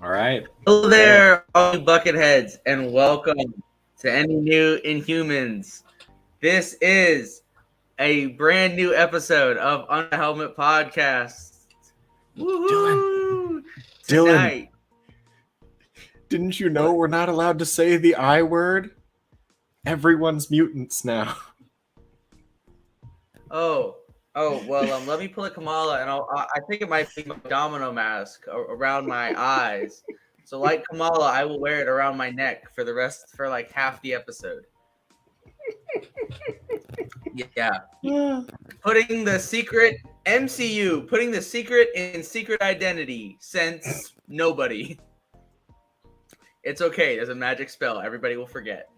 All right. Hello there, all you bucketheads, and welcome to any new Inhumans. This is a brand new episode of Under the Helmet Podcast. Woohoo! Dylan, Tonight. didn't you know we're not allowed to say the I word? Everyone's mutants now. Oh, well, let me pull a Kamala, and I think it might be my Domino mask around my eyes. So, like Kamala, I will wear it around my neck for like half the episode. Yeah. Putting the secret MCU, putting the secret in secret identity since nobody. It's okay. There's a magic spell. Everybody will forget.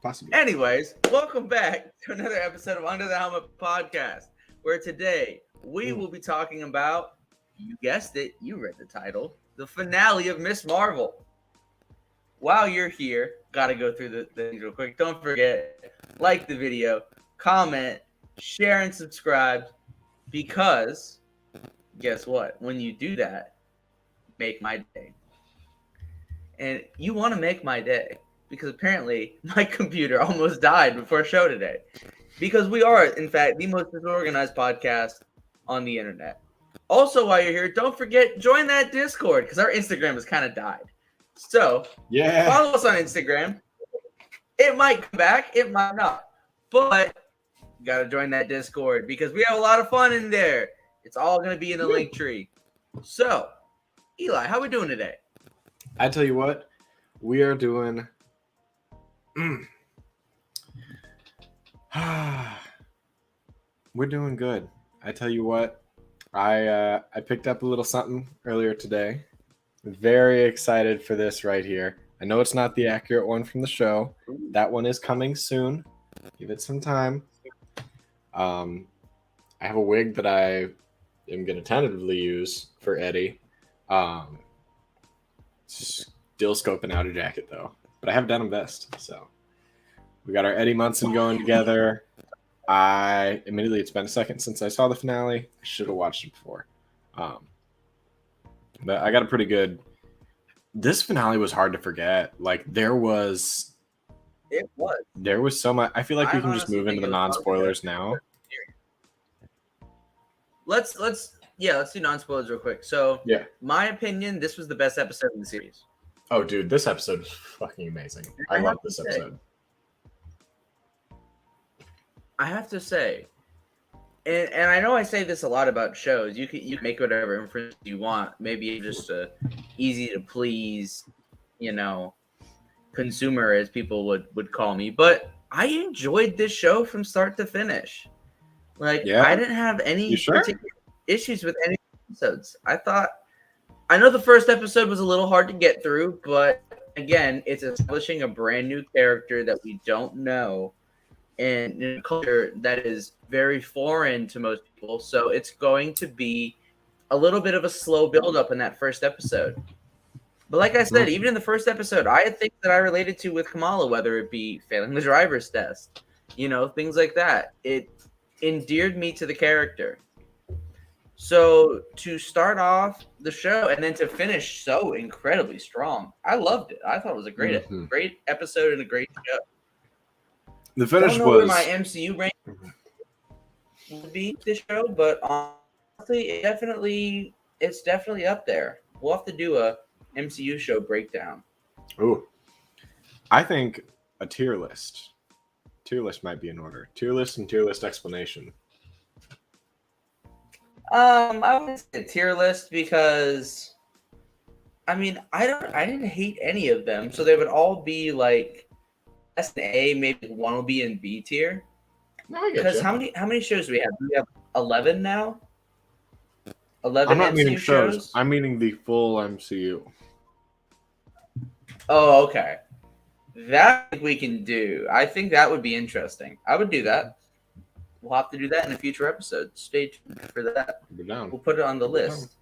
Possibly. Anyways, welcome back to another episode of Under the Helmet Podcast, where today we will be talking about, you guessed it, you read the title, the finale of Miss Marvel. While you're here, gotta go through the things real quick. Don't forget, like the video, comment, share, and subscribe, because guess what? When you do that, make my day. And you want to make my day, because apparently my computer almost died before show today. Because we are, in fact, the most disorganized podcast on the internet. Also, while you're here, don't forget, join that Discord, because our Instagram has kind of died. So, follow us on Instagram. It might come back, it might not. But you got to join that Discord because we have a lot of fun in there. It's all going to be in the link tree. So, Eli, how are we doing today? I tell you what, we are doing. We're doing good. I tell you what, I picked up a little something earlier today. Very excited for this right here. I know it's not the accurate one from the show. That one is coming soon. Give it some time. I have a wig that I am going to tentatively use for Eddie. Still scoping out a jacket though, but I have denim vest. So we got our Eddie Munson going together. Admittedly, it's been a second since I saw the finale. I should have watched it before. But I got a pretty good. This finale was hard to forget. Like there was so much. I feel like we can just move into the non-spoilers now. Let's do non-spoilers real quick. So, my opinion, this was the best episode in the series. Oh, dude, this episode is fucking amazing. I love this episode. I have to say, and I know I say this a lot about shows. You can make whatever inference you want. Maybe just a easy to please, consumer, as people would call me. But I enjoyed this show from start to finish. I didn't have any particular issues with any episodes. I know the first episode was a little hard to get through, but again, it's establishing a brand new character that we don't know and in a culture that is very foreign to most people. So it's going to be a little bit of a slow build-up in that first episode. But like I said, even in the first episode, I had things that I related to with Kamala, whether it be failing the driver's test, things like that. It endeared me to the character. So to start off the show and then to finish so incredibly strong, I loved it. I thought it was a great episode and a great show. The finish was where my MCU rank would be this show, but honestly, it's definitely up there. We'll have to do a MCU show breakdown. Ooh, I think a tier list. Tier list might be in order. Tier list and tier list explanation. I would say a tier list because, I didn't hate any of them, so they would all be like S and A. Maybe one will be in B tier. Because how many shows do we have? Do we have 11 now? 11. I'm not meaning shows. I'm meaning the full MCU. Oh, okay. That we can do. I think that would be interesting. I would do that. We'll have to do that in a future episode. Stay tuned for that. We'll put it on the list.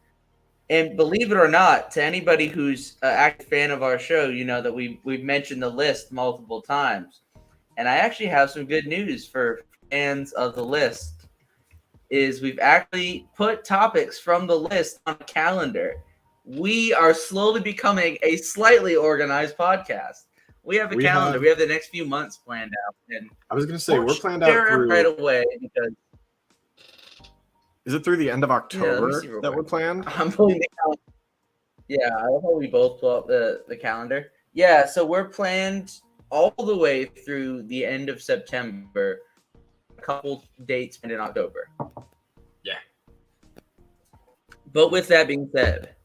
And believe it or not, to anybody who's an active fan of our show, you know that we've mentioned the list multiple times. And I actually have some good news for fans of the list. is we've actually put topics from the list on a calendar. We are slowly becoming a slightly organized podcast. We have a calendar. We have the next few months planned out. And I was going to say, we're planned out through right away because is it through the end of October that we're planned? I'm pulling the calendar. Yeah, I hope we both pull up the calendar. Yeah, so we're planned all the way through the end of September. A couple dates in October. Yeah. But with that being said,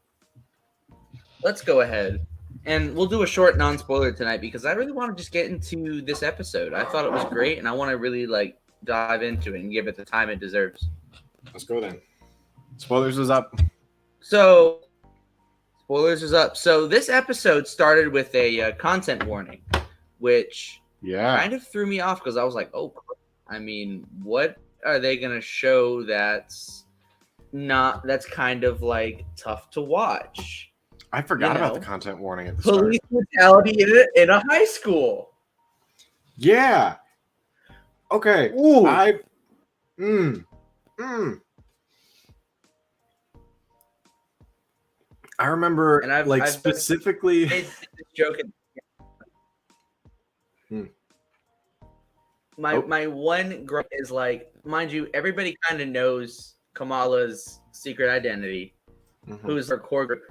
let's go ahead and we'll do a short non-spoiler tonight because I really want to just get into this episode. I thought it was great and I want to really dive into it and give it the time it deserves. Let's go then. Spoilers is up. So, spoilers is up. So this episode started with a content warning, which kind of threw me off because I was like, oh, I mean, what are they going to show that's kind of tough to watch? I forgot about the content warning at the police start. brutality in a high school. Yeah. Okay. Ooh. I remember, and I've specifically made this joke. My one gripe is mind you, everybody kind of knows Kamala's secret identity, who's her core group.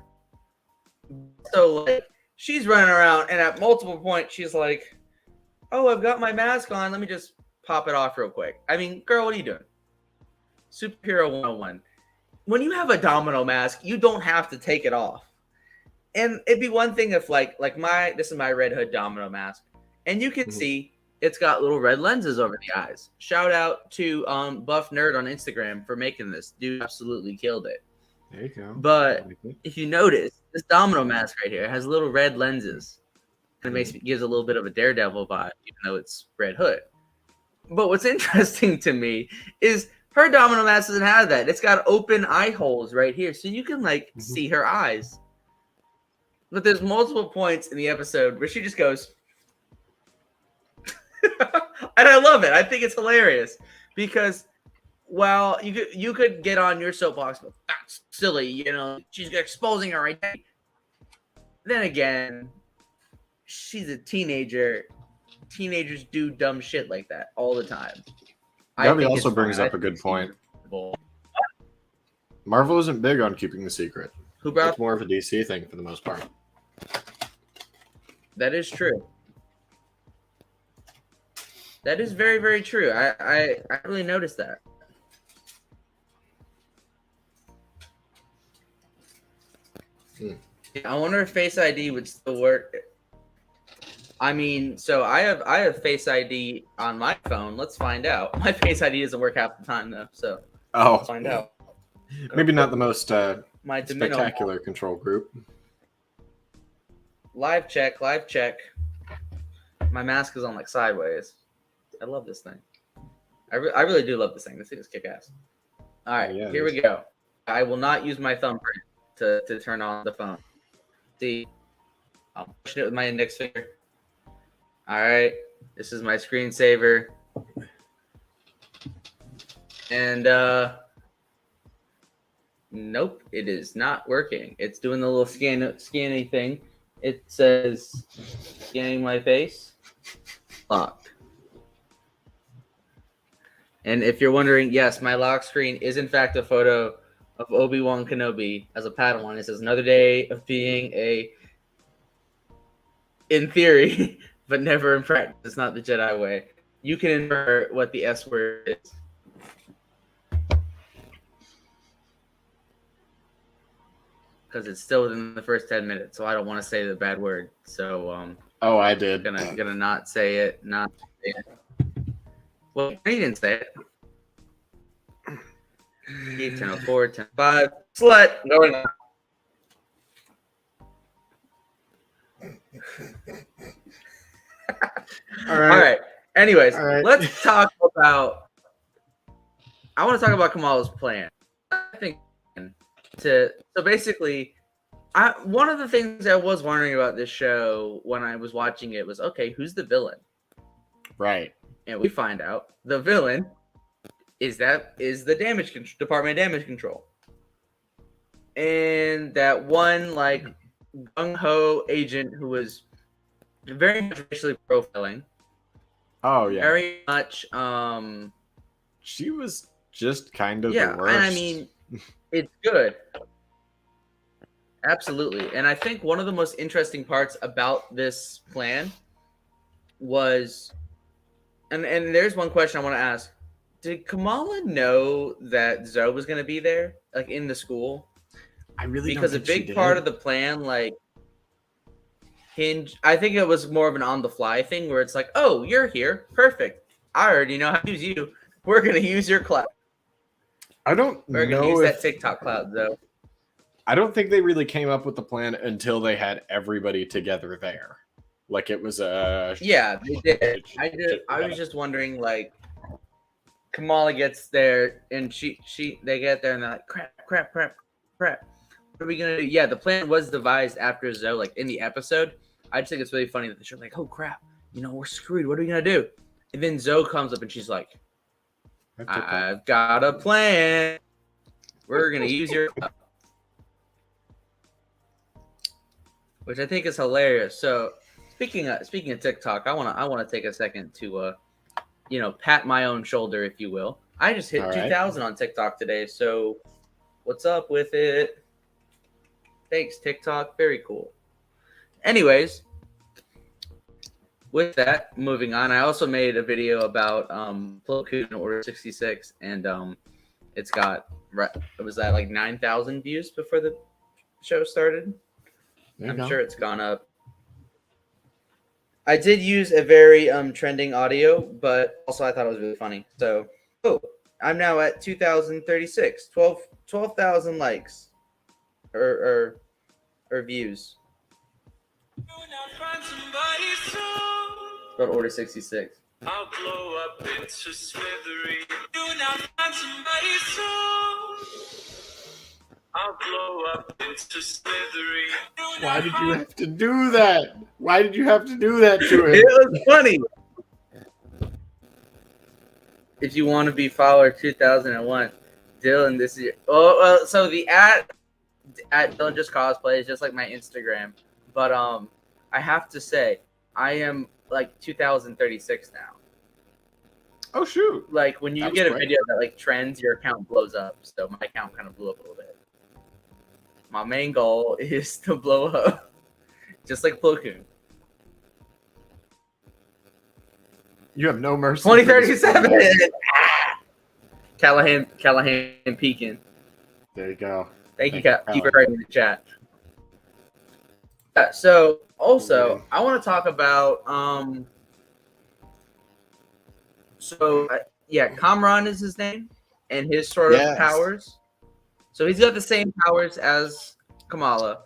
So she's running around, and at multiple points she's like, "Oh, I've got my mask on. Let me just pop it off real quick." I mean, girl, what are you doing? Superhero 101. When you have a domino mask, you don't have to take it off. And it'd be one thing if this is my Red Hood domino mask, and you can see it's got little red lenses over the eyes. Shout out to Buff Nerd on Instagram for making this. Dude absolutely killed it. There you go. But if you notice, this domino mask right here has little red lenses. And it gives a little bit of a Daredevil vibe, even though it's Red Hood. But what's interesting to me is her domino mask doesn't have that. It's got open eye holes right here, so you can see her eyes. But there's multiple points in the episode where she just goes, and I love it. I think it's hilarious because while you could get on your soapbox, but that's silly, she's exposing her identity. Then again, she's a teenager. Teenagers do dumb shit like that all the time. Gabby also brings up a good point. Marvel isn't big on keeping the secret. It's more of a DC thing for the most part. That is true. That is very, very true. I really noticed that. I wonder if Face ID would still work. I mean, so I have Face ID on my phone. Let's find out. My Face ID doesn't work half the time though, so let's find out. Maybe not the most my Domino spectacular control group. Live check. My mask is on sideways. I love this thing. I really do love this thing. This thing is kick-ass. All right, here we go. I will not use my thumbprint to turn on the phone. See, I'm pushing it with my index finger. All right, this is my screensaver. And nope, it is not working. It's doing the little scanning thing. It says scanning my face. Locked. And if you're wondering, yes, my lock screen is in fact a photo of Obi-Wan Kenobi as a Padawan. It says another day of being in theory, but never in practice. It's not the Jedi way. You can infer what the S word is. Because it's still within the first 10 minutes, so I don't want to say the bad word. So I did. Gonna not say it. Not say it. Well, you didn't say it. 10:04, 10:05. Slut going on. All right. Anyways, let's talk about. I want to talk about Kamala's plan. I think so basically, one of the things I was wondering about this show when I was watching it was, okay, who's the villain? Right. And we find out the villain is the Department of Damage Control. And that one like gung-ho agent who was very much racially profiling. Oh yeah. Very much She was just kind of the yeah, worst. and I mean it's good. Absolutely. And I think one of the most interesting parts about this plan was and there's one question I want to ask. Did Kamala know that Zoe was going to be there, like in the school? I really Because a don't think she big part did. of the plan, like I think it was more of an on the fly thing where it's like, oh, you're here. Perfect. I already know how to use you. We're going to use your cloud. I don't We're going to know use that if TikTok cloud, though. I don't think they really came up with the plan until they had everybody together there. Like it was a Yeah, they did. I was just wondering, like, Kamala gets there and they get there and they're like, crap. What are we gonna do? Yeah, the plan was devised after Zoe, like in the episode. I just think it's really funny that they're like, oh crap, we're screwed. What are we gonna do? And then Zoe comes up and she's like, I've got a plan. We're gonna use your which I think is hilarious. So speaking of TikTok, I wanna take a second to pat my own shoulder, if you will. I just hit 2,000 on TikTok today, so what's up with it? Thanks, TikTok. Very cool. Anyways, with that, moving on. I also made a video about Plo Koon Order 66, and it was at like 9,000 views before the show started. I'm sure it's gone up. I did use a very trending audio, but also I thought it was really funny. So, I'm now at 2,036, 12,000 likes or views. About Order 66. I'll blow up into smithery. Do not find somebody soon. I'll blow up into smithery. Why did you have to do that? Why did you have to do that to him? It was funny. If you want to be follower 2001, Dylan, this is your... so the at Dylan Just Cosplay is just like my Instagram. But I have to say, I am like 2036 now. Oh shoot! Like when you get a video that like trends, your account blows up. So my account kind of blew up a little bit. My main goal is to blow up, just like Plo Koon. You have no mercy. 2037. Callahan peeking. There you go. Thank you for writing in the chat. Yeah, so also I want to talk about Kamran is his name, and his sort of powers. So he's got the same powers as Kamala,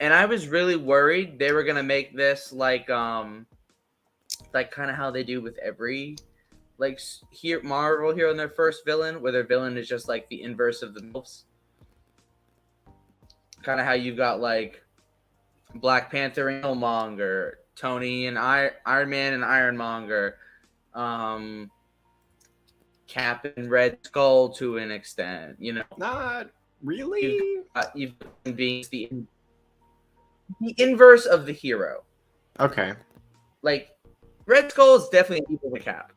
and I was really worried they were gonna make this like kind of how they do with every Marvel hero in their first villain, where their villain is just like the inverse of themselves. Kind of how you got like Black Panther and Killmonger, Tony and Iron Man and Ironmonger, Cap and Red Skull to an extent, Not really. You've being the inverse of the hero. Okay. Like Red Skull is definitely equal to Cap.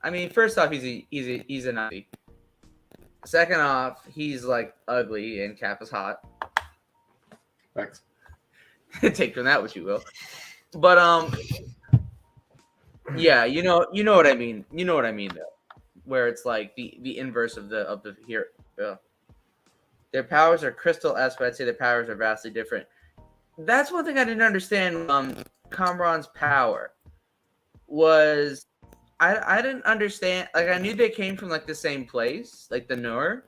I mean, first off, he's a Nazi. Second off, he's like ugly and Cap is hot. Thanks. Take from that what you will. But yeah, you know what I mean. You know what I mean though. Where it's like the inverse of the hero. Their powers are crystal-esque, but I'd say their powers are vastly different. That's one thing I didn't understand. Kamran's power was I didn't understand. Like I knew they came from like the same place, like the Nur,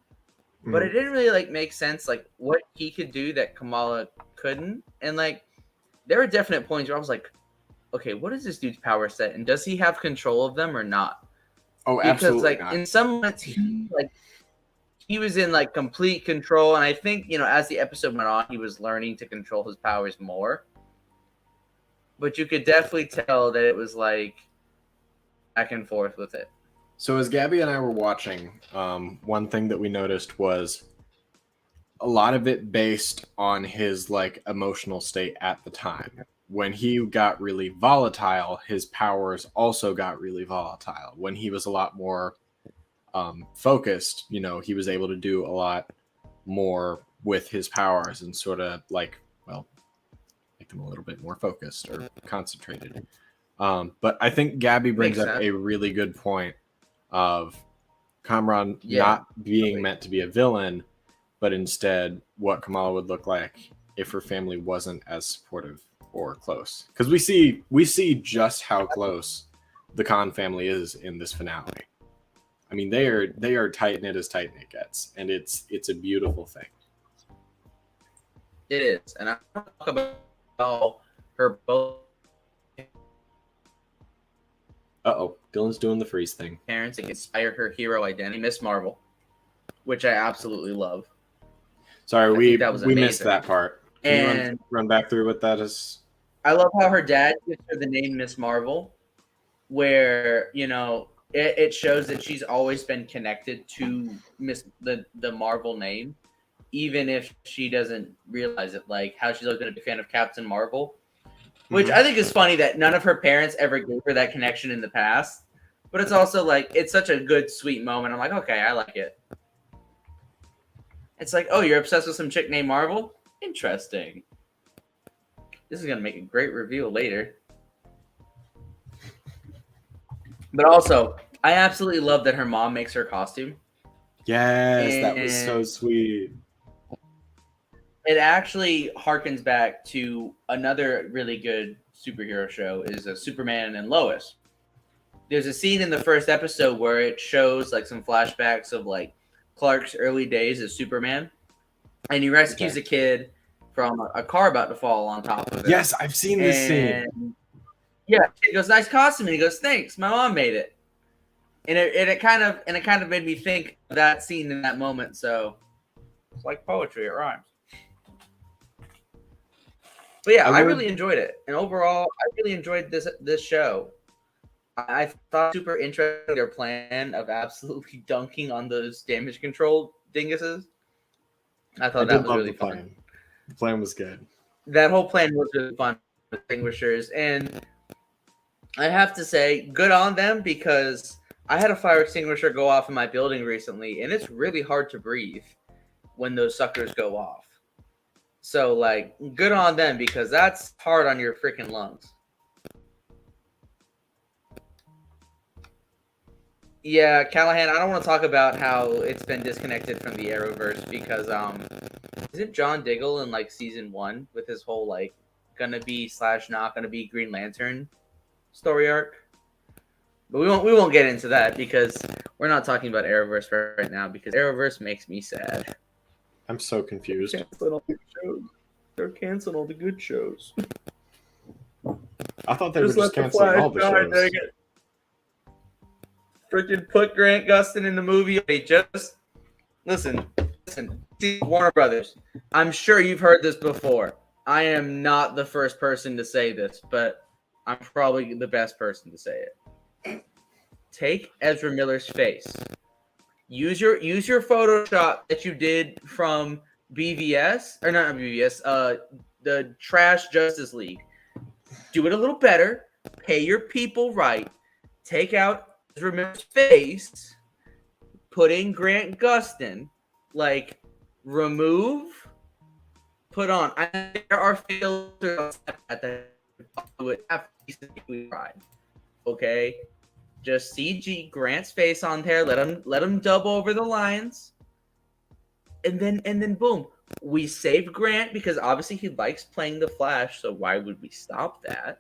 but it didn't really like make sense like what he could do that Kamala couldn't. And like there were definite points where I was like, okay, what is this dude's power set, and does he have control of them or not? Oh, because absolutely like not. in some moments he was in like complete control, and I think as the episode went on, he was learning to control his powers more. But you could definitely tell that it was like back and forth with it. So as Gabby and I were watching, one thing that we noticed was a lot of it based on his like emotional state at the time. When he got really volatile, his powers also got really volatile. When he was a lot more focused, you know, he was able to do a lot more with his powers and sort of like, well, make them a little bit more focused or concentrated. But I think Gabby brings Makes up sense. a really good point of Kamran Yeah. not being meant to be a villain, but instead what Kamala would look like if her family wasn't as supportive or close. Because we see just how close the Khan family is in this finale. I mean, they are tight knit as tight knit gets, and it's a beautiful thing. It is, and I want to talk about her both Dylan's doing the freeze thing. parents and inspire her hero identity, Miss Marvel, which I absolutely love. Sorry, we that was missed amazing. that part. Can And you run back through what that is? I love how her dad gives her the name Miss Marvel, where you know it shows that she's always been connected to the Marvel name, even if she doesn't realize it. Like how she's always been a big fan of Captain Marvel, which I think is funny that none of her parents ever gave her that connection in the past. But it's also like it's such a good, sweet moment. I'm like, okay, I like it. It's like, oh, you're obsessed with some chick named Marvel? Interesting. This is gonna make a great review later. But also, I absolutely love that her mom makes her costume. Yes, that was so sweet. It actually harkens back to another really good superhero show is Superman and Lois. There's a scene in the first episode where it shows like some flashbacks of like Clark's early days as Superman, and he rescues a kid from a car about to fall on top of it. Yes, I've seen this scene. Yeah, he goes, "Nice costume," and he goes, "Thanks, my mom made it." And it kind of made me think of that scene in that moment. So it's like poetry; it rhymes. But yeah, I really enjoyed it, and overall, I really enjoyed this show. I thought super interesting their plan of absolutely dunking on those damage control dinguses. I thought that was really fun. The plan was good. That whole plan was really fun with extinguishers, and I have to say, good on them because I had a fire extinguisher go off in my building recently, and it's really hard to breathe when those suckers go off. So, like, good on them because that's hard on your freaking lungs. Yeah, Callahan, I don't want to talk about how it's been disconnected from the Arrowverse because isn't John Diggle in like season 1 with his whole like gonna be / not gonna be Green Lantern story arc? But we won't get into that because we're not talking about Arrowverse right now because Arrowverse makes me sad. I'm so confused. They're canceling all the good shows. I thought they were just canceling all the shows. Freaking put Grant Gustin in the movie. They just listen. Warner Brothers. I'm sure you've heard this before. I am not the first person to say this, but I'm probably the best person to say it. Take Ezra Miller's face. Use your Photoshop that you did from BVS or not BVS. The Trash Justice League. Do it a little better. Pay your people right. Take out Ezra Miller's face. Put in Grant Gustin. Like remove. Put on. There are filters that would have to try. Okay. Just CG Grant's face on there. Let him dub over the lines. And then boom. We saved Grant because obviously he likes playing the Flash, so why would we stop that?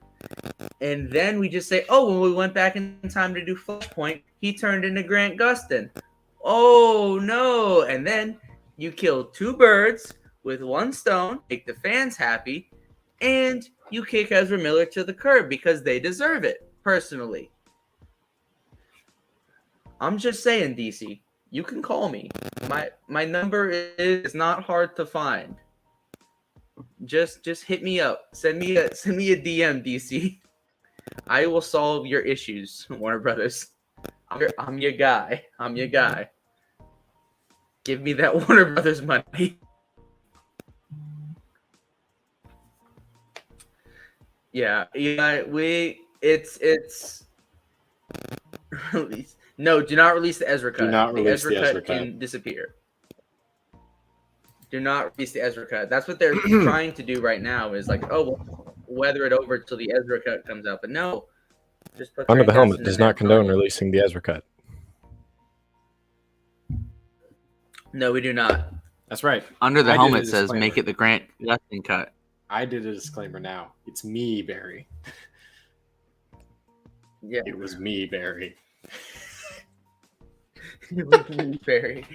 And then we just say, oh, when we went back in time to do Flashpoint, he turned into Grant Gustin. Oh no. And then you kill 2 birds with 1 stone, make the fans happy, and you kick Ezra Miller to the curb because they deserve it, personally. I'm just saying, DC, you can call me. My number is not hard to find. Just hit me up. Send me a DM, DC. I will solve your issues, Warner Brothers. I'm your guy. I'm your guy. Give me that Warner Brothers money. Yeah. It's release. No, do not release the Ezra cut. Do not The release Ezra the Ezra cut cut. can disappear. Do not release the Ezra cut. That's what they're trying to do right now. Is like, oh, we'll weather it over till the Ezra cut comes out. But no, just put Under the their Helmet investment does in there. not condone releasing the Ezra cut. No, we do not. That's right. Under the I did a Helmet says disclaimer. make it the Grant Gustin cut. I did a disclaimer now. It's me, Barry. Yeah, It was me, Barry. it was me, Barry.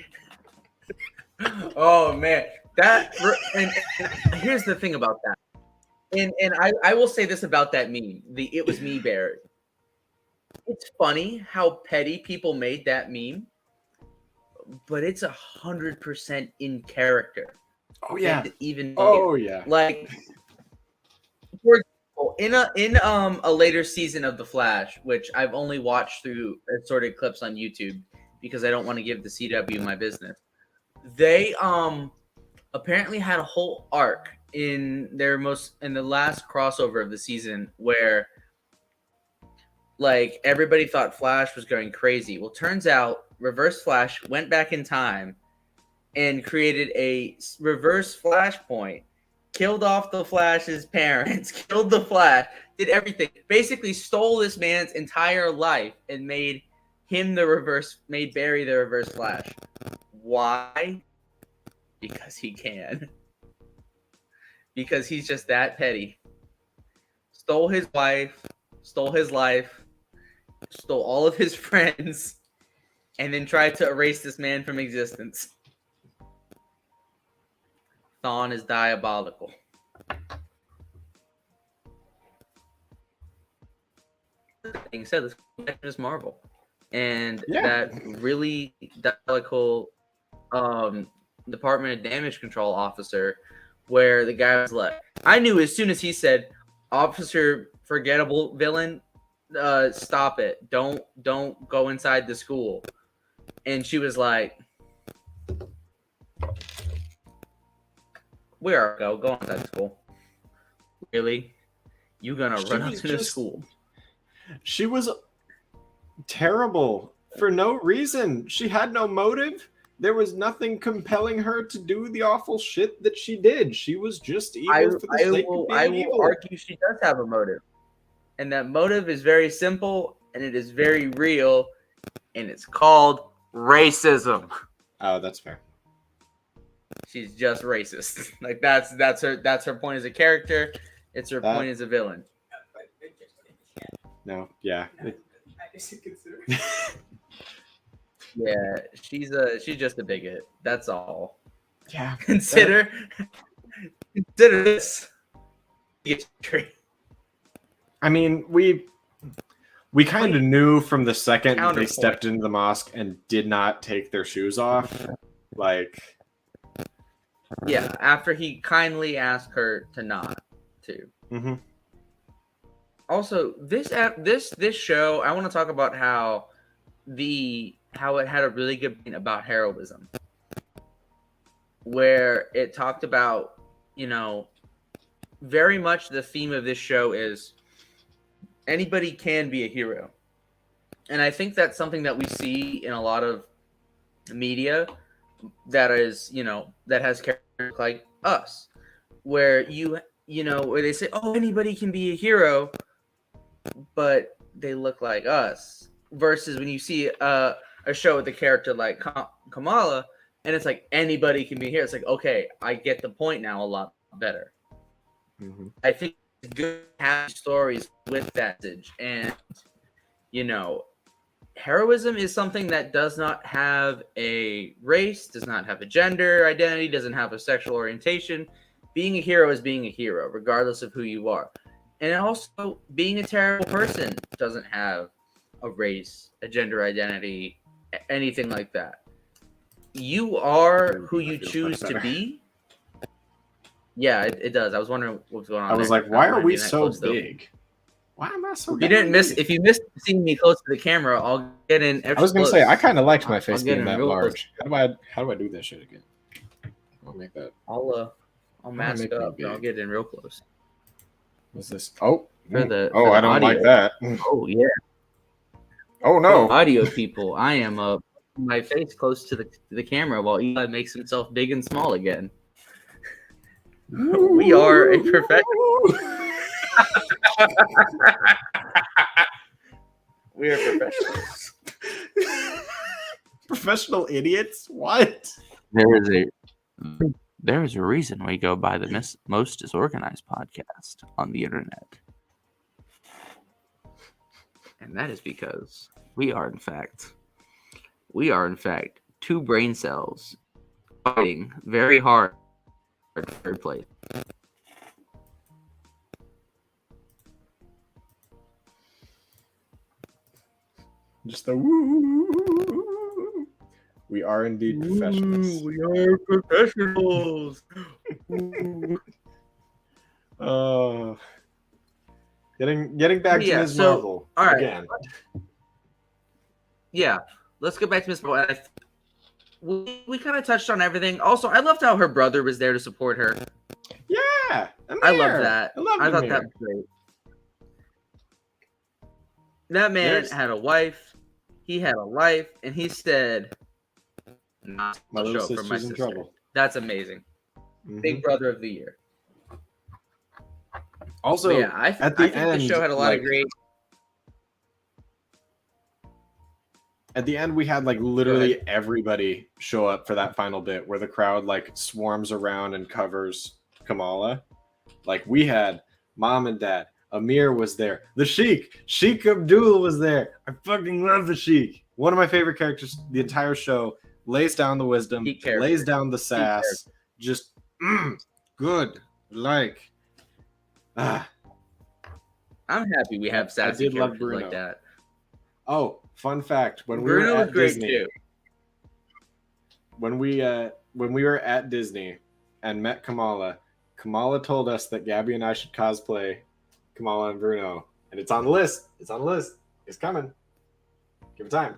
Oh man, and here's the thing about that. And I will say this about that meme. It was me, Barry. It's funny how petty people made that meme, but it's 100% in character. Oh yeah. And even Oh yeah. like for example, in a later season of The Flash, which I've only watched through assorted clips on YouTube because I don't want to give the CW my business. They apparently had a whole arc in the last crossover of the season where like everybody thought Flash was going crazy. Well, turns out Reverse Flash went back in time and created a reverse Flashpoint, killed off the Flash's parents, killed the Flash, did everything, basically stole this man's entire life and made Barry the Reverse Flash. Why? Because he can. Because he's just that petty. Stole his wife, stole his life, stole all of his friends, and then tried to erase this man from existence. Thawne is diabolical. That being said, let's go back to Ms. Marvel. And that really diabolical Department of Damage Control officer where the guy was like, I knew as soon as he said, Officer Forgettable Villain, stop it. Don't go inside the school. And she was like, where go inside the school? Really? You gonna run up to the school? She was terrible for no reason. She had no motive. There was nothing compelling her to do the awful shit that she did. She was just evil for the sake of being evil. Argue she does have a motive. And that motive is very simple and it is very real. And it's called racism. Oh, that's fair. She's just racist. Like that's her point as a character. It's her point as a villain. No, yeah. Yeah, she's just a bigot. That's all. Yeah. Consider this. I mean, we kind of knew from the second they Counterpoint. stepped into the mosque and did not take their shoes off. Like, yeah, after he kindly asked her to not to. mm-hmm. Also, this show, I want to talk about how it had a really good point about heroism, where it talked about, very much the theme of this show is anybody can be a hero. And I think that's something that we see in a lot of media that is, that has characters like us, where where they say, oh, anybody can be a hero, but they look like us. Versus when you see a show with a character like Kamala, and it's like anybody can be here. It's like, okay, I get the point now a lot better. Mm-hmm. I think it's good to have stories with that message. And, heroism is something that does not have a race, does not have a gender identity, doesn't have a sexual orientation. Being a hero is being a hero, regardless of who you are. And also, being a terrible person doesn't have a race, a gender identity, anything like that. You are who you choose to be. Yeah, it does. I was wondering what was going on. I was like, why are we so big? Why am I so? If you missed seeing me close to the camera, I'll get in. I was gonna say I kind of liked my face I'll get being in that real large. How do I do that shit again? I'll make that. I'll mask make me up and I'll big? get in real close. What's this? Oh, For the I don't audio. like that. Oh yeah. Oh no. Audio people, I am my face close to the camera while Eli makes himself big and small again. We are a professional. We are professionals. Professional idiots? What? There is a reason we go by the most disorganized podcast on the internet. And that is because we are in fact two brain cells fighting very hard for third place. Just the woo. We are indeed professionals. We are professionals. Getting back to Ms. Marvel all right. again. Yeah, let's get back to Ms. Marvel. We kind of touched on everything. Also, I loved how her brother was there to support her. Yeah, Amir. I love that. I thought that was great. That man had a wife. He had a life, and he said, "Nah, My I'll little show up for my sister's in sister." trouble. That's amazing. Big Brother of the Year. Also, But yeah, I think the show had a lot of great. At the end, we had like literally everybody show up for that final bit where the crowd like swarms around and covers Kamala. Like we had mom and dad. Amir was there. The Sheik Abdul was there. I fucking love the Sheik. One of my favorite characters the entire show. Lays down the wisdom, lays down the sass. Just good. Like, I'm happy we have sassy characters like that. Oh, fun fact: when Bruno we were was at great Disney, too. when we were at Disney and met Kamala, Kamala told us that Gabby and I should cosplay Kamala and Bruno, and it's on the list. It's on the list. It's coming. Give it time.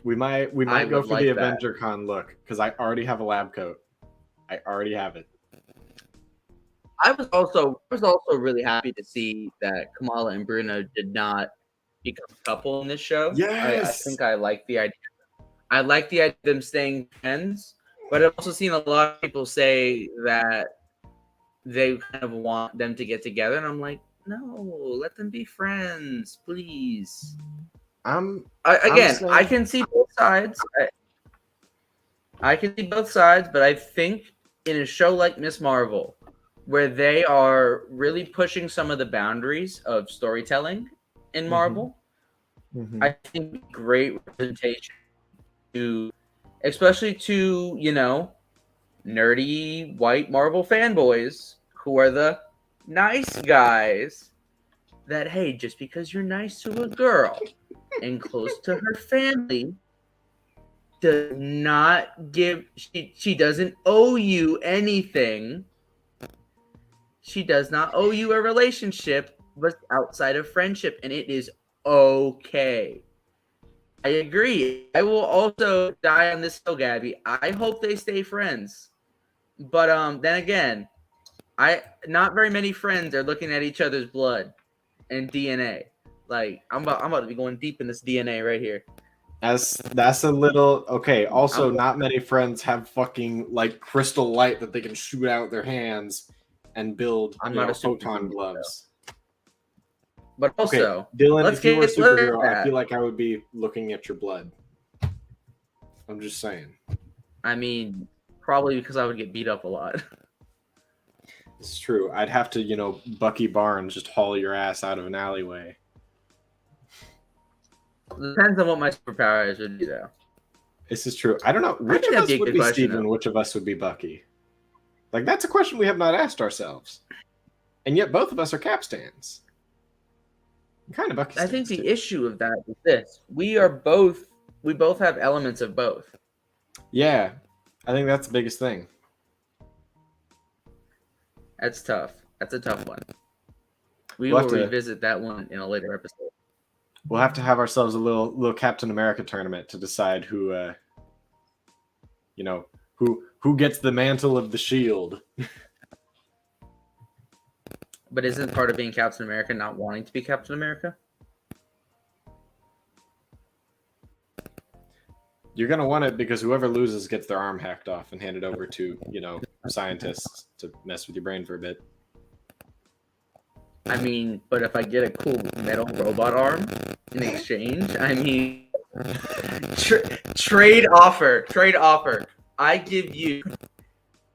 We might go for the Avenger Con look because I already have a lab coat. I already have it. I was also really happy to see that Kamala and Bruno did not become a couple in this show. Yes, I think I like the idea. I like the idea of them staying friends, but I've also seen a lot of people say that they kind of want them to get together, and I'm like, no, let them be friends, please. I can see both sides. I can see both sides, but I think in a show like Ms. Marvel, where they are really pushing some of the boundaries of storytelling in Marvel, I think great representation especially to, nerdy white Marvel fanboys who are the nice guys that, hey, just because you're nice to a girl and close to her family does not give she doesn't owe you anything. She does not owe you a relationship, but outside of friendship, and it is okay. I agree. I will also die on this hill, Gabby. I hope they stay friends. But then again, not very many friends are looking at each other's blood and DNA. Like I'm about to be going deep in this DNA right here. That's a little okay. Also, not many friends have fucking like crystal light that they can shoot out their hands and build photon gloves. But also, okay, Dylan, if you were a superhero, I feel like I would be looking at your blood. I'm just saying. I mean, probably because I would get beat up a lot. This is true. I'd have to, Bucky Barnes just haul your ass out of an alleyway. Depends on what my superpowers would be, though. This is true. I don't know. Which of us would be Steven? Which of us would be Bucky? Like, that's a question we have not asked ourselves. And yet both of us are Capstans. Kind of Bucky. I think the issue of that is this. We both have elements of both. Yeah. I think that's the biggest thing. That's tough. That's a tough one. We We'll will have to- revisit that one in a later episode. We'll have to have ourselves a little Captain America tournament to decide who, who gets the mantle of the shield. But isn't part of being Captain America not wanting to be Captain America? You're gonna want it because whoever loses gets their arm hacked off and handed over to, scientists to mess with your brain for a bit. I mean, but if I get a cool metal robot arm in exchange, I mean, trade offer. I give you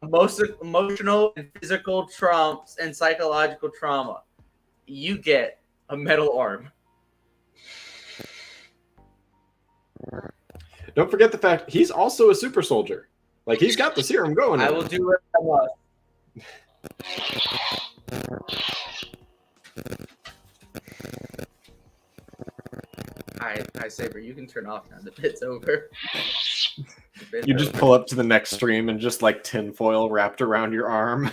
most emotional and physical trumps and psychological trauma. You get a metal arm. Don't forget the fact he's also a super soldier. Like, he's got the serum going. I will do what I want. Hi, Saber, you can turn off now. The bit's over. You just pull up to the next stream and just like tinfoil wrapped around your arm.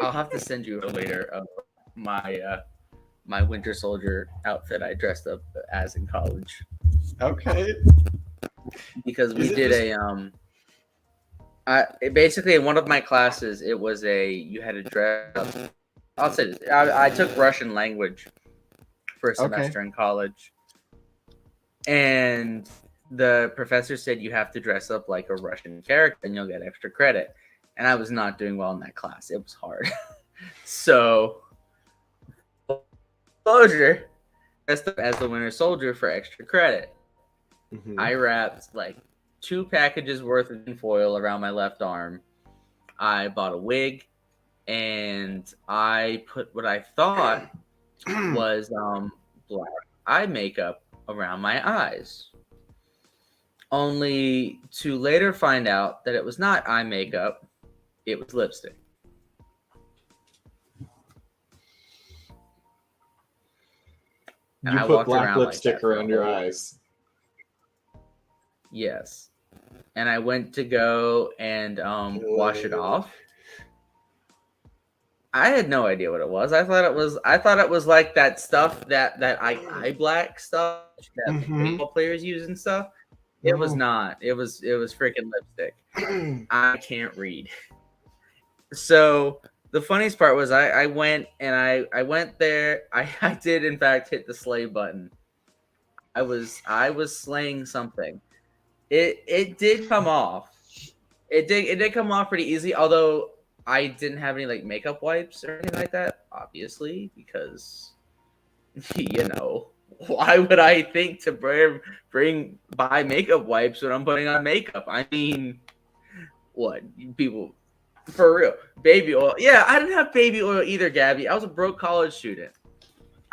I'll have to send you later of my Winter Soldier outfit I dressed up as in college. Okay. Because we did basically in one of my classes it was you had to dress up. I'll say this, I took Russian language for a semester in college, and the professor said you have to dress up like a Russian character and you'll get extra credit. And I was not doing well in that class. It was hard. So, soldier dressed up as the Winter Soldier for extra credit. Mm-hmm. I wrapped like 2 packages worth of foil around my left arm. I bought a wig, and I put what I thought was black eye makeup around my eyes. Only to later find out that it was not eye makeup, it was lipstick. And You I put walked black around lipstick like that around your eyes. Yes. And I went to go and wash it off. I had no idea what it was. I thought it was like that stuff that eye black stuff that baseball players use and stuff. It was not. It was freaking lipstick. I can't read. So the funniest part was I went and I went there. I did in fact hit the slay button. I was slaying something. It did come off. It did come off pretty easy, although I didn't have any like makeup wipes or anything like that, obviously, because why would I think to buy makeup wipes when I'm putting on makeup? I mean, what people for real? Baby oil. Yeah, I didn't have baby oil either, Gabby. I was a broke college student.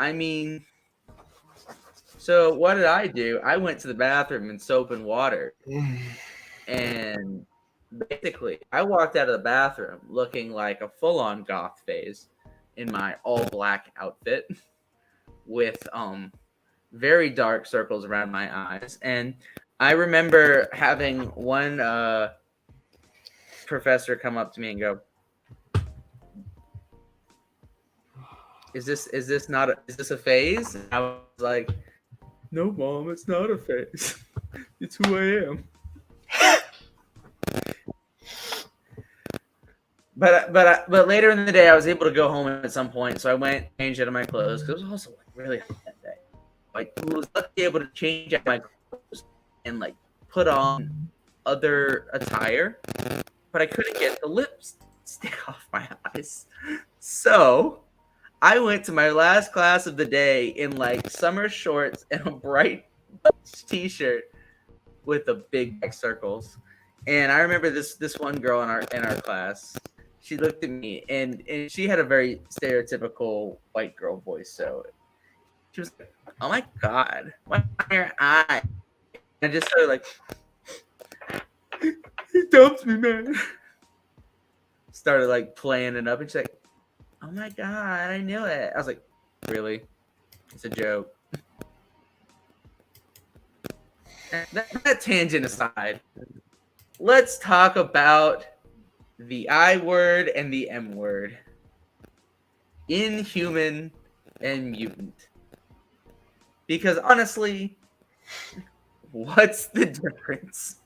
I mean, so what did I do? I went to the bathroom in soap and water. And basically, I walked out of the bathroom looking like a full-on goth phase in my all-black outfit with very dark circles around my eyes. And I remember having one professor come up to me and go, "Is this a phase?" And I was like, "No, Mom, it's not a phase. It's who I am." But later in the day, I was able to go home at some point, so I went and changed out of my clothes because it was also like really hot that day. Like, I was lucky able to change out my clothes and like put on other attire, but I couldn't get the lipstick off my eyes. So I went to my last class of the day in like summer shorts and a bright t-shirt with the big black circles. And I remember this one girl in our class. She looked at me and she had a very stereotypical white girl voice. So she was like, "Oh my God, what's on your eye?" And I just started like, "He dumped me, man." Started like playing it up, and she's like, "Oh my God, I knew it." I was like, "Really? It's a joke." That tangent aside, let's talk about the I word and the M word. Inhuman and mutant. Because honestly, what's the difference?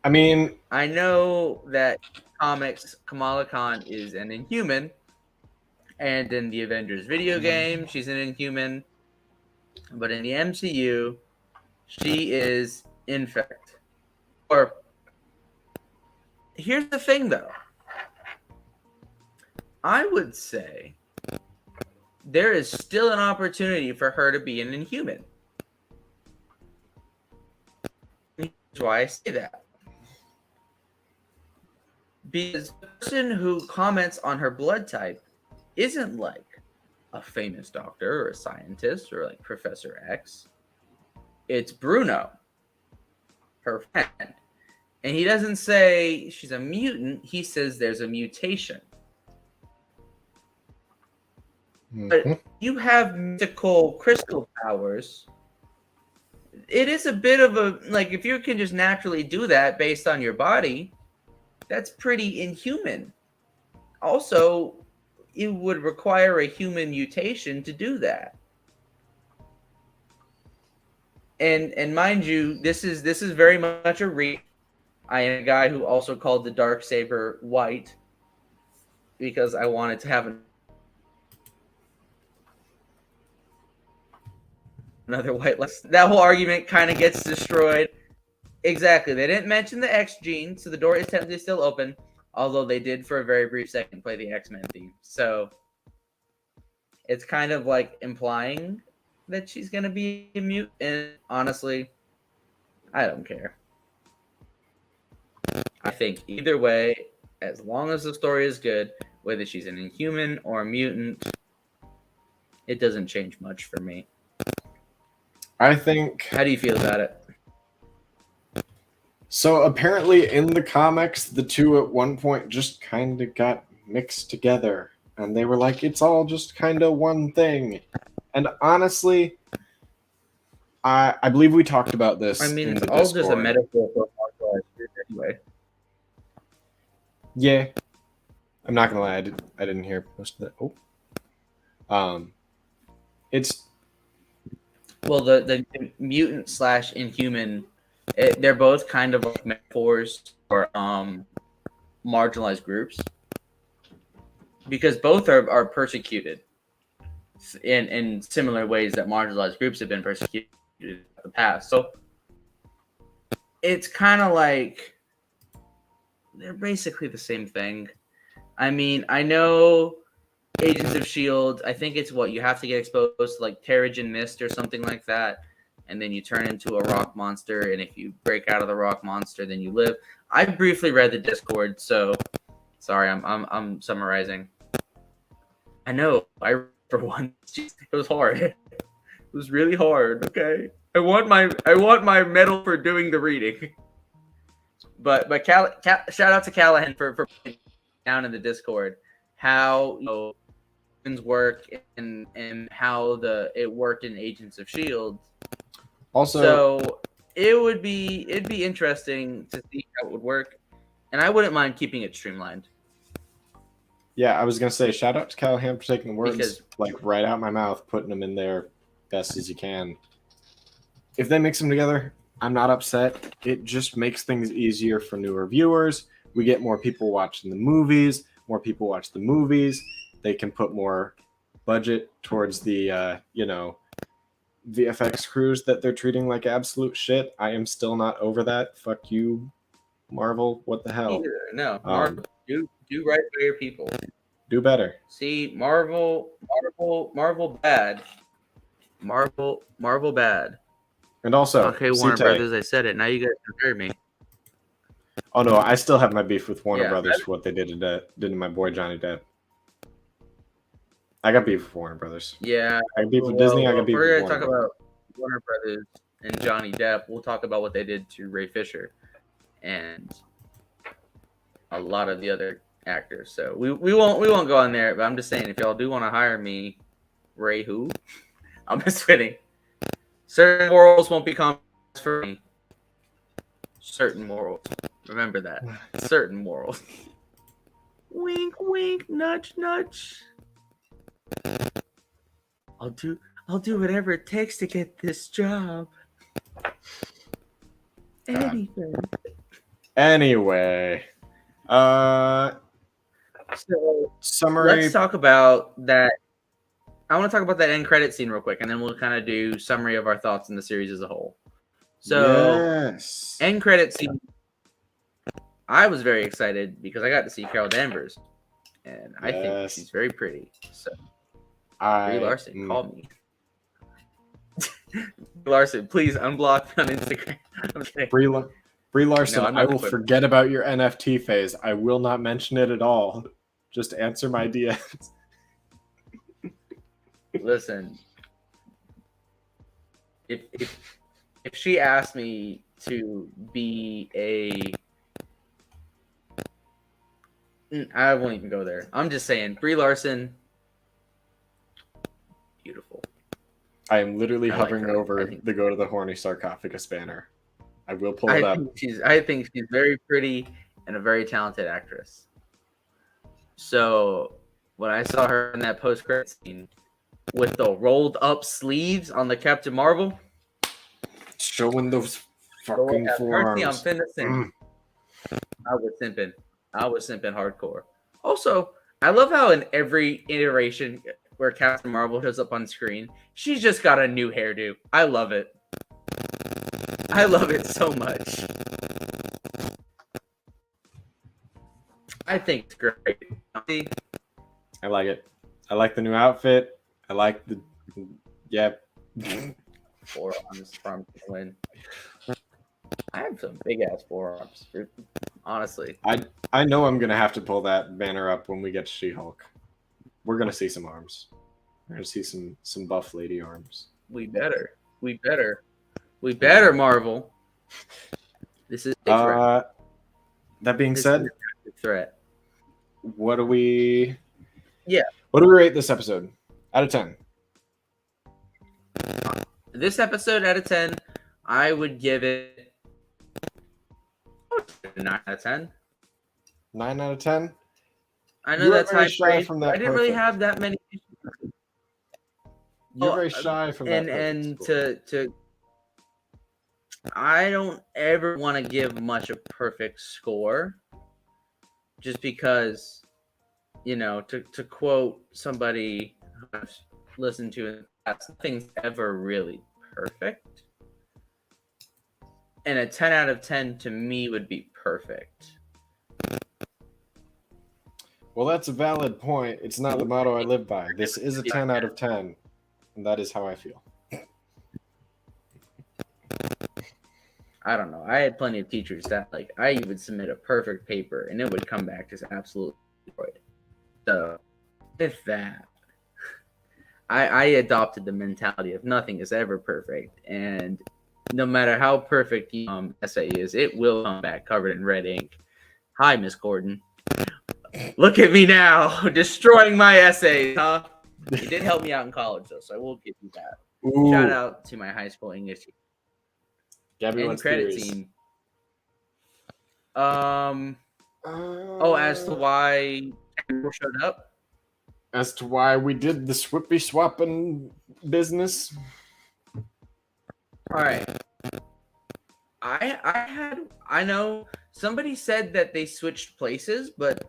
I mean, I know that comics, Kamala Khan is an Inhuman, and in the Avengers video game, she's an Inhuman. But in the MCU, she is Infect. Or here's the thing, though. I would say there is still an opportunity for her to be an Inhuman. Here's why I say that. Because the person who comments on her blood type isn't like a famous doctor or a scientist or like Professor X. It's Bruno, her friend. And he doesn't say she's a mutant, he says there's a mutation. But if you have mystical crystal powers, it is a bit of a, like, if you can just naturally do that based on your body, that's pretty inhuman. Also, it would require a human mutation to do that. And mind you, this is very much a read. I am a guy who also called the Darksaber white because I wanted to have another white. That whole argument kind of gets destroyed. Exactly. They didn't mention the X gene, so the door is technically still open, although they did for a very brief second play the X-Men theme. So it's kind of like implying that she's going to be a mute. And honestly, I don't care. I think either way, as long as the story is good, whether she's an Inhuman or a mutant, it doesn't change much for me. I think. How do you feel about it? So apparently in the comics, the two at one point just kind of got mixed together. And they were like, it's all just kind of one thing. And honestly, I believe we talked about this. I mean, in it's the all Discord. just a metaphor for martial arts anyway. Yeah. I'm not going to lie. I didn't hear most of that. Oh. It's... Well, the mutant / inhuman, they're both kind of like metaphors for marginalized groups, because both are persecuted in similar ways that marginalized groups have been persecuted in the past. So it's kind of like they're basically the same thing. I mean, I know Agents of S.H.I.E.L.D., I think it's what you have to get exposed to, like Terrigen Mist or something like that, and then you turn into a rock monster, and if you break out of the rock monster, then you live. I briefly read the Discord, so sorry, I'm summarizing. I know, I for one, it was hard. It was really hard. Okay, I want my medal for doing the reading. But shout out to Callahan for putting down in the Discord how work and how it worked in Agents of S.H.I.E.L.D. Also, so it'd be interesting to see how it would work, and I wouldn't mind keeping it streamlined. Yeah, I was gonna say shout out to Callahan for taking the words Because, like right out my mouth, putting them in there best as you can. If they mix them together, I'm not upset. It just makes things easier for newer viewers. We get more people watching the movies. More people watch the movies. They can put more budget towards the VFX crews that they're treating like absolute shit. I am still not over that. Fuck you, Marvel. What the hell? no, Marvel, do right by your people. Do better. See, Marvel bad. Marvel bad. And also, okay, Warner Brothers, I said it. Now you guys can hear me. Oh no, I still have my beef with Warner Yeah, Brothers for what they did to my boy Johnny Depp. I got beef with Warner Brothers. Yeah, I got beef with Disney. I got beef with we're Warner. gonna talk about Warner Brothers and Johnny Depp. We'll talk about what they did to Ray Fisher and a lot of the other actors. So we won't go on there. But I'm just saying, if y'all do want to hire me, Ray who? I'm just kidding. Certain morals won't be compromised for me. Certain morals. Remember that. Certain morals. Wink, wink, nudge, nudge. I'll do whatever it takes to get this job. Anything. Anyway, So summary. let's talk about that. I want to talk about that end credit scene real quick, and then we'll kind of do summary of our thoughts in the series as a whole. So, Yes. end credit scene. I was very excited because I got to see Carol Danvers, and I think Yes. she's very pretty. So, I Brie Larson, call me. Larson, please unblock me on Instagram. Brie Larson, No, I'm I not will equipped. forget about your NFT phase. I will not mention it at all. Just answer my DMs. Listen, if she asked me to be I won't even go there. I'm just saying, Brie Larson, beautiful. I am literally I like hovering her. over I think- the Go to the Horny Sarcophagus banner. I will pull it up. I think she's very pretty and a very talented actress. So when I saw her in that post-credit scene with the rolled up sleeves on the Captain Marvel, Showing those Lord fucking have mercy, I'm forearms. finna simp. I was simping hardcore. Also, I love how in every iteration where Captain Marvel shows up on screen, she's just got a new hairdo. I love it. I love it so much. I think it's great. I like it. I like the new outfit. I like the Forearms from win. I have some big ass forearms, honestly. I know I'm gonna have to pull that banner up when we get to She-Hulk. We're gonna see some arms. We're gonna see some buff lady arms. We better, Marvel. This is a threat. That being This said, is a threat. what do we? Yeah. What do we rate this episode? Out of 10. This episode out of 10, I would give it a 9 out of 10. 9 out of 10. I know You are that's very high shy praise. from but that I didn't really perfect. have that many. You're Oh, very shy from that. And perfect score. to I don't ever want to give much a perfect score, just because, you know, to quote somebody I've listened to in the past, nothing's ever really perfect. And a 10 out of 10 to me would be perfect. Well, that's a valid point. It's not the motto I live by. This is a 10 out of 10, and that is how I feel. I don't know. I had plenty of teachers that, like, I would submit a perfect paper and it would come back just absolutely destroyed. So, with that, I adopted the mentality of nothing is ever perfect, and no matter how perfect your essay is, it will come back covered in red ink. Hi, Miss Gordon. Look at me now, destroying my essays, huh? You did help me out in college, though, so I will give you that. Ooh, Shout out to my high school English teacher. Gabby End wants credit theories. scene. As to why people showed up. As to why we did the swippy swapping business. All right. I know somebody said that they switched places, but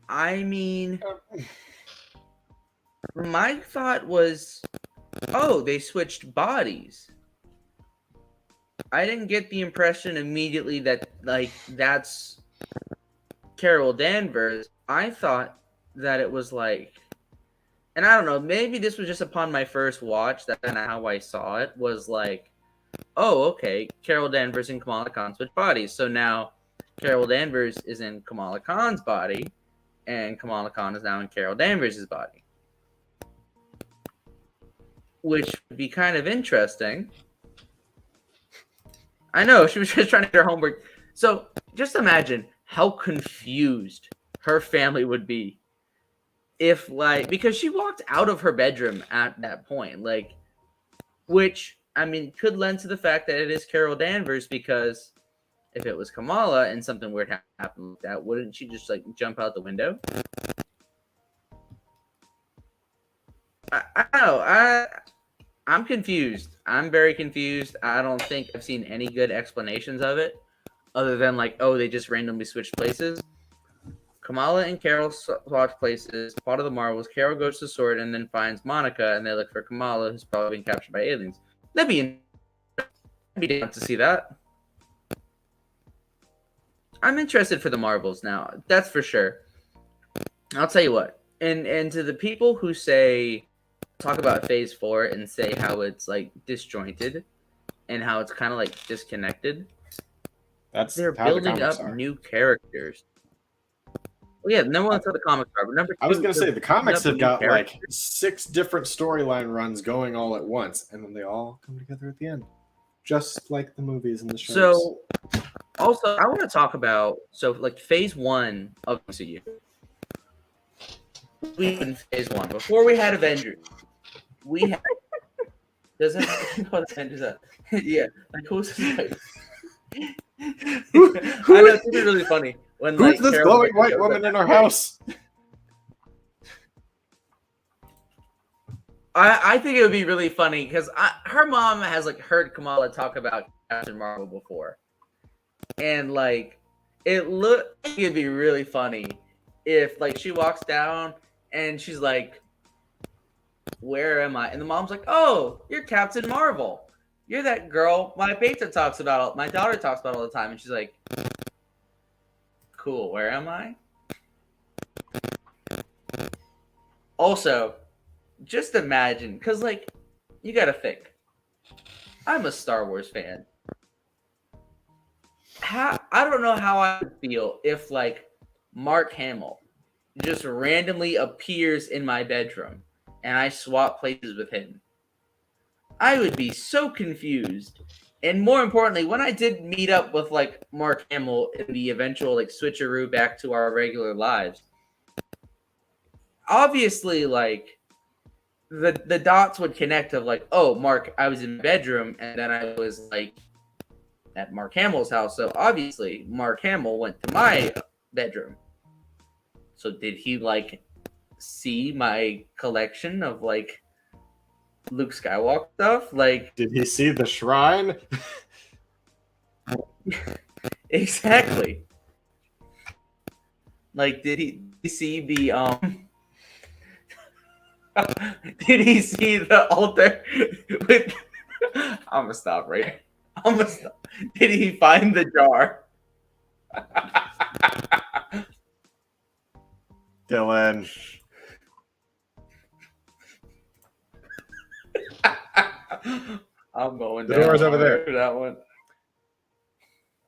I mean, my thought was, oh, they switched bodies. I didn't get the impression immediately that, like, that's Carol Danvers. I thought that it was like, and I don't know, maybe this was just upon my first watch, that's kind of how I saw it, was like, oh, okay, Carol Danvers and Kamala Khan switched bodies. So now Carol Danvers is in Kamala Khan's body, and Kamala Khan is now in Carol Danvers' body. Which would be kind of interesting. I know, she was just trying to get her homework. So just imagine how confused her family would be if, like, because she walked out of her bedroom at that point, like, which, I mean, could lend to the fact that it is Carol Danvers, because if it was Kamala and something weird happened like that, wouldn't she just like jump out the window? I don't know. I'm confused. I'm very confused. I don't think I've seen any good explanations of it, other than like, oh, they just randomly switched places. Kamala and Carol swatch places. Part of the Marvels. Carol goes to Sword and then finds Monica, and they look for Kamala, who's probably been captured by aliens. I'd be down to see that. I'm interested for the Marvels now. That's for sure. I'll tell you what. And to the people who talk about Phase 4 and say how it's like disjointed and how it's kind of like disconnected. They're building up new characters. Well, yeah, number one, that's how the comics are. But number two, I was going to say, the comics have got like 6 different storyline runs going all at once, and then they all come together at the end, just like the movies and the shows. So, also, I want to talk about, like, Phase 1 of the MCU. We in Phase 1, before we had Avengers, we had... Does it know Avengers are? Yeah, like, who's like... I know, it's really funny. When, who's like, this Carol glowing white woman in our house? I think it would be really funny because her mom has like heard Kamala talk about Captain Marvel before, and like it'd be really funny if like she walks down and she's like, "Where am I?" And the mom's like, "Oh, you're Captain Marvel. You're that girl my daughter talks about all the time." And she's like, "Cool. Where am I?" Also, just imagine, because, like, you gotta think. I'm a Star Wars fan. I don't know how I would feel if, like, Mark Hamill just randomly appears in my bedroom and I swap places with him. I would be so confused. And more importantly, when I did meet up with, like, Mark Hamill in the eventual, like, switcheroo back to our regular lives, obviously, like, the dots would connect of like, oh, Mark, I was in the bedroom and then I was like at Mark Hamill's house. So obviously Mark Hamill went to my bedroom. So did he like see my collection of like Luke Skywalker stuff? Like, did he see the shrine? Exactly. Like, did he see the did he see the altar with... I'm gonna stop right. I'm gonna stop. Did he find the jar? Dylan. I'm going The down door's over there. for that one.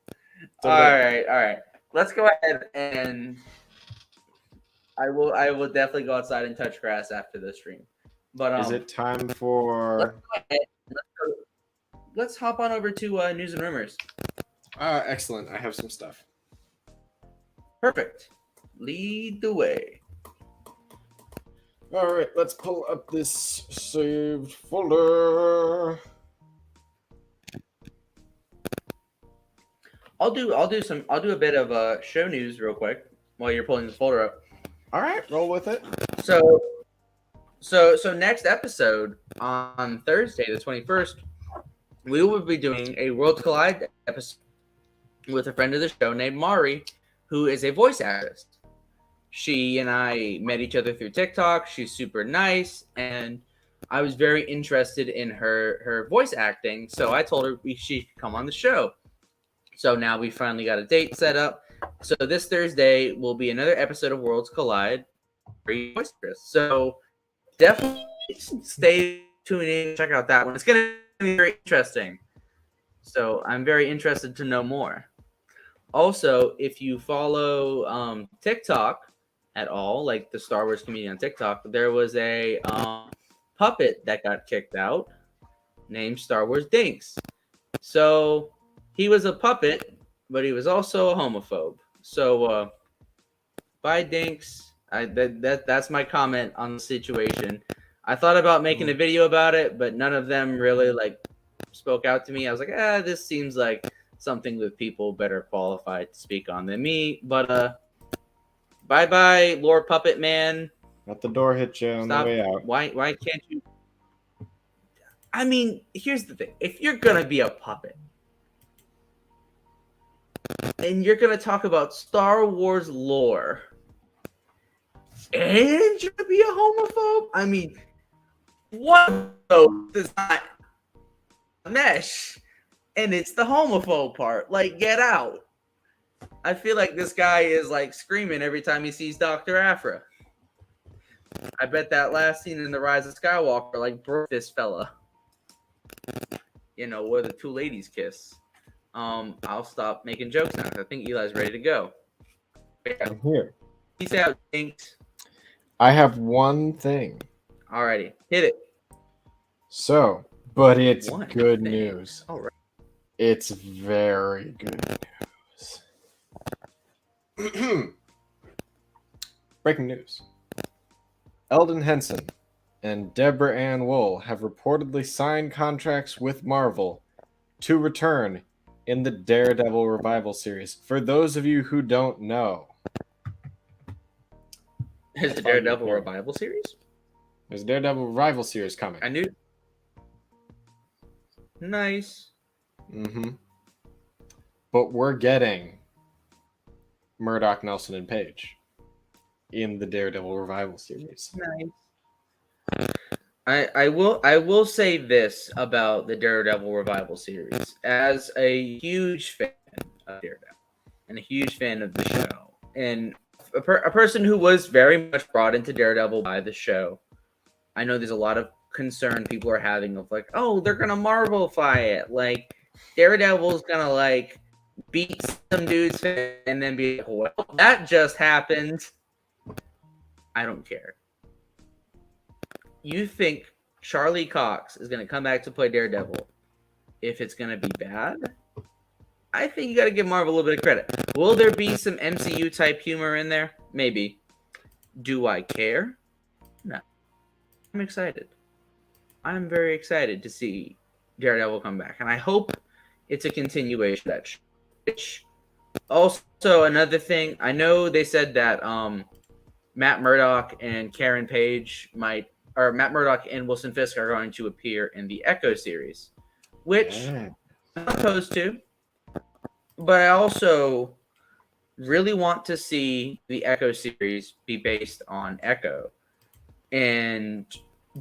It's All over there. right. Let's go ahead and I will definitely go outside and touch grass after the stream. But Is it time for... Let's hop on over to news and rumors. Excellent. I have some stuff. Perfect. Lead the way. All right, let's pull up this saved folder. I'll do a bit of show news real quick while you're pulling the folder up. All right, roll with it. So next episode on Thursday, the 21st, we will be doing a Worlds Collide episode with a friend of the show named Mari, who is a voice actress. She and I met each other through TikTok. She's super nice, and I was very interested in her voice acting, so I told her she could come on the show. So now we finally got a date set up. So this Thursday will be another episode of Worlds Collide. So definitely stay tuned in, check out that one. It's going to be very interesting. So I'm very interested to know more. Also, if you follow TikTok at all, like the Star Wars community on TikTok, there was a puppet that got kicked out named Star Wars Dinks. So he was a puppet, but he was also a homophobe. So bye, Dinks. That's my comment on the situation. I thought about making a video about it, but none of them really like spoke out to me. I was like, this seems like something that people better qualified to speak on than me. But bye, Lord Puppet Man. Let the door hit you on Stop. the way out. Why can't you? I mean, here's the thing: if you're gonna be a puppet and you're gonna talk about Star Wars lore, and you're gonna be a homophobe, I mean, what does not mesh? And it's the homophobe part. Like, get out. I feel like this guy is like screaming every time he sees Dr. Aphra. I bet that last scene in The Rise of Skywalker like broke this fella. You know, where the two ladies kiss. I'll stop making jokes now. I think Eli's ready to go. I'm here. Peace out, Jinx. I have one thing. Alrighty, hit it. So, but it's One good thing. news. All right. It's very good news. Breaking news. Eldon Henson and Deborah Ann Wool have reportedly signed contracts with Marvel to return in the Daredevil revival series. For those of you who don't know, Is the Daredevil revival series? there's a Daredevil revival series coming. I knew. Nice. But we're getting Murdoch, Nelson, and Page in the Daredevil revival series. Nice. I will say this about the Daredevil revival series. As a huge fan of Daredevil and a huge fan of the show, and a person who was very much brought into Daredevil by the show, I know there's a lot of concern people are having of like, oh, they're gonna Marvelify it. Like Daredevil's gonna like beat some dude's face and then be like, well, that just happened. I don't care. You think Charlie Cox is gonna come back to play Daredevil if it's gonna be bad? I think you gotta give Marvel a little bit of credit. Will there be some MCU type humor in there? Maybe. Do I care? No. I'm excited. I'm very excited to see Daredevil come back, and I hope it's a continuation of that show. Which also another thing, I know they said that Matt Murdock and Karen Page Matt Murdock and Wilson Fisk are going to appear in the Echo series, which I'm not opposed to, but I also really want to see the Echo series be based on Echo. And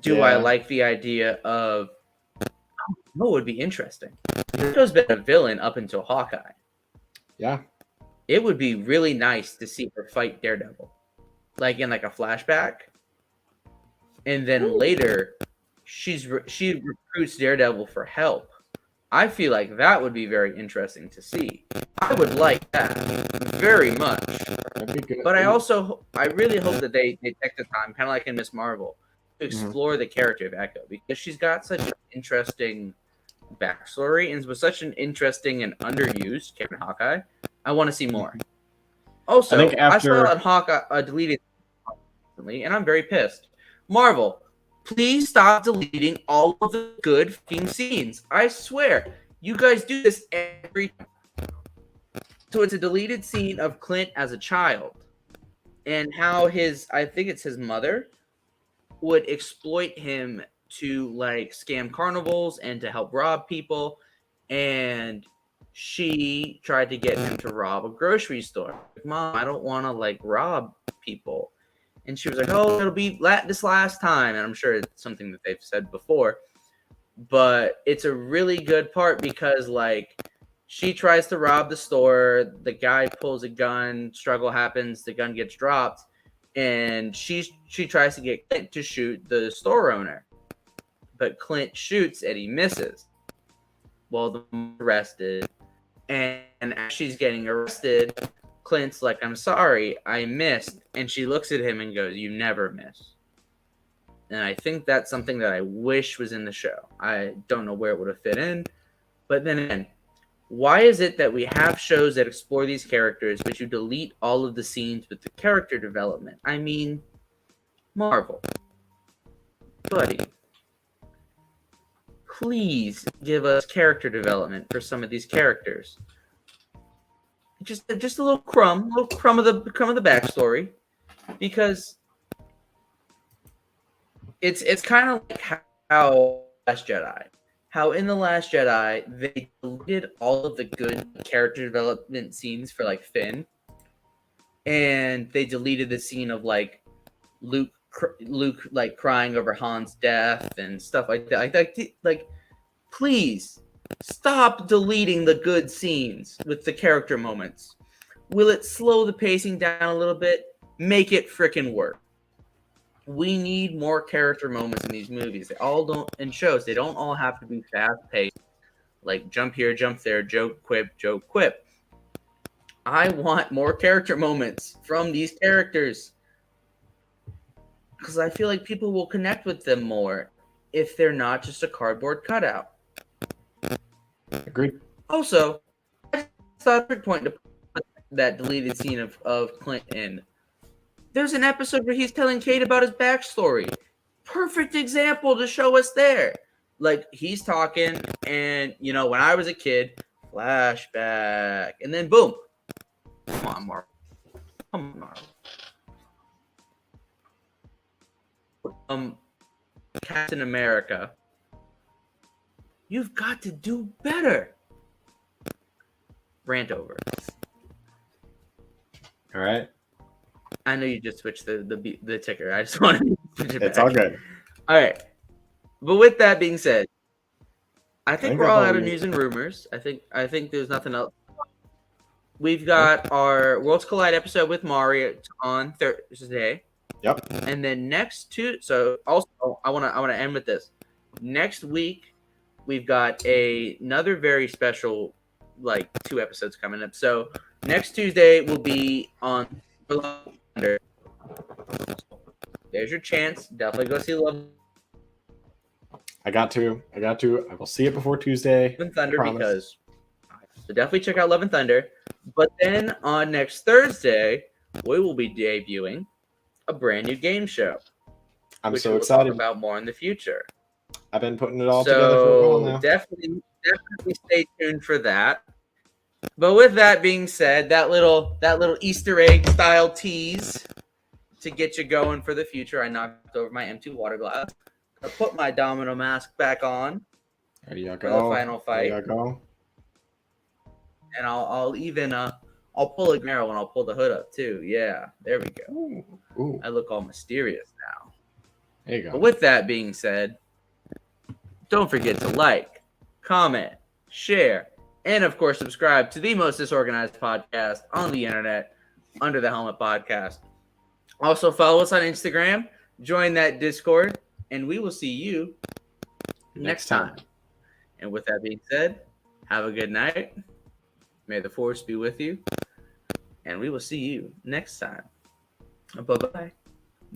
do I like the idea of what would be interesting? Echo's been a villain up until Hawkeye. Yeah. It would be really nice to see her fight Daredevil. Like in like a flashback. And then later she recruits Daredevil for help. I feel like that would be very interesting to see. I would like that very much. That'd be good. But I really hope that they take the time, kind of like in Miss Marvel, to explore the character of Echo, because she's got such an interesting backstory and was such an interesting and underused character in Hawkeye. I want to see more. Also, I think after I saw Hawkeye deleted recently, and I'm very pissed. Marvel, please stop deleting all of the good fucking scenes. I swear, you guys do this every time. So it's a deleted scene of Clint as a child, and how I think it's his mother, would exploit him to like scam carnivals and to help rob people, and she tried to get him to rob a grocery store. Like, Mom, I don't want to like rob people. And she was like, oh, it'll be this last time. And I'm sure it's something that they've said before. But it's a really good part because, like, she tries to rob the store. The guy pulls a gun. Struggle happens. The gun gets dropped. And she tries to get Clint to shoot the store owner. But Clint shoots and he misses. Well, the mom's arrested. And as she's getting arrested, Clint's like, I'm sorry, I missed. And she looks at him and goes, you never miss. And I think that's something that I wish was in the show. I don't know where it would have fit in. But then again, why is it that we have shows that explore these characters, but you delete all of the scenes with the character development? I mean, Marvel. Buddy. please give us character development for some of these characters. Just a little crumb of the backstory, because it's kind of like how in the Last Jedi they deleted all of the good character development scenes for like Finn, and they deleted the scene of like Luke like crying over Han's death and stuff like that. Like please stop deleting the good scenes with the character moments. Will it slow the pacing down a little bit? Make it frickin' work. We need more character moments in these movies. They all don't, and shows, they don't all have to be fast paced, like jump here, jump there, joke, quip. I want more character moments from these characters, because I feel like people will connect with them more if they're not just a cardboard cutout. Agreed. Also, I thought a point to put that deleted scene of Clint in. There's an episode where he's telling Kate about his backstory. Perfect example to show us there. Like, he's talking, and, you know, when I was a kid, flashback, and then boom. Come on, Marvel. Captain America. You've got to do better. Rant over. All right. I know you just switched the ticker. I just wanted to switch it back. It's all good. All right. But with that being said, I think we're that's all all out of we- news and rumors. I think there's nothing else. We've got our Worlds Collide episode with Mari on Thursday. Yep. And then so also I want to end with this. Next week we've got another very special, like, 2 episodes coming up. So next Tuesday will be on Thunder. There's your chance. Definitely go see Love I got to. I will see it before Tuesday. and Thunder, Promise. because so definitely check out Love and Thunder. But then on next Thursday, we will be debuting a brand new game show. I'm which so we'll excited. talk about more in the future. I've been putting it all together for a while So now. definitely stay tuned for that. But with that being said, that little Easter egg style tease to get you going for the future, I knocked over my M2 water glass. I put my Domino mask back on There you for go. the final fight, There you go. and I'll even I'll pull a arrow and I'll pull the hood up too. Yeah, there we go. Ooh. I look all mysterious now. There you But go. with that being said, don't forget to like, comment, share, and of course subscribe to the most disorganized podcast on the internet, Under the Helmet Podcast. Also follow us on Instagram, join that Discord, and we will see you next time. And with that being said, have a good night. May the force be with you. And we will see you next time. Bye-bye.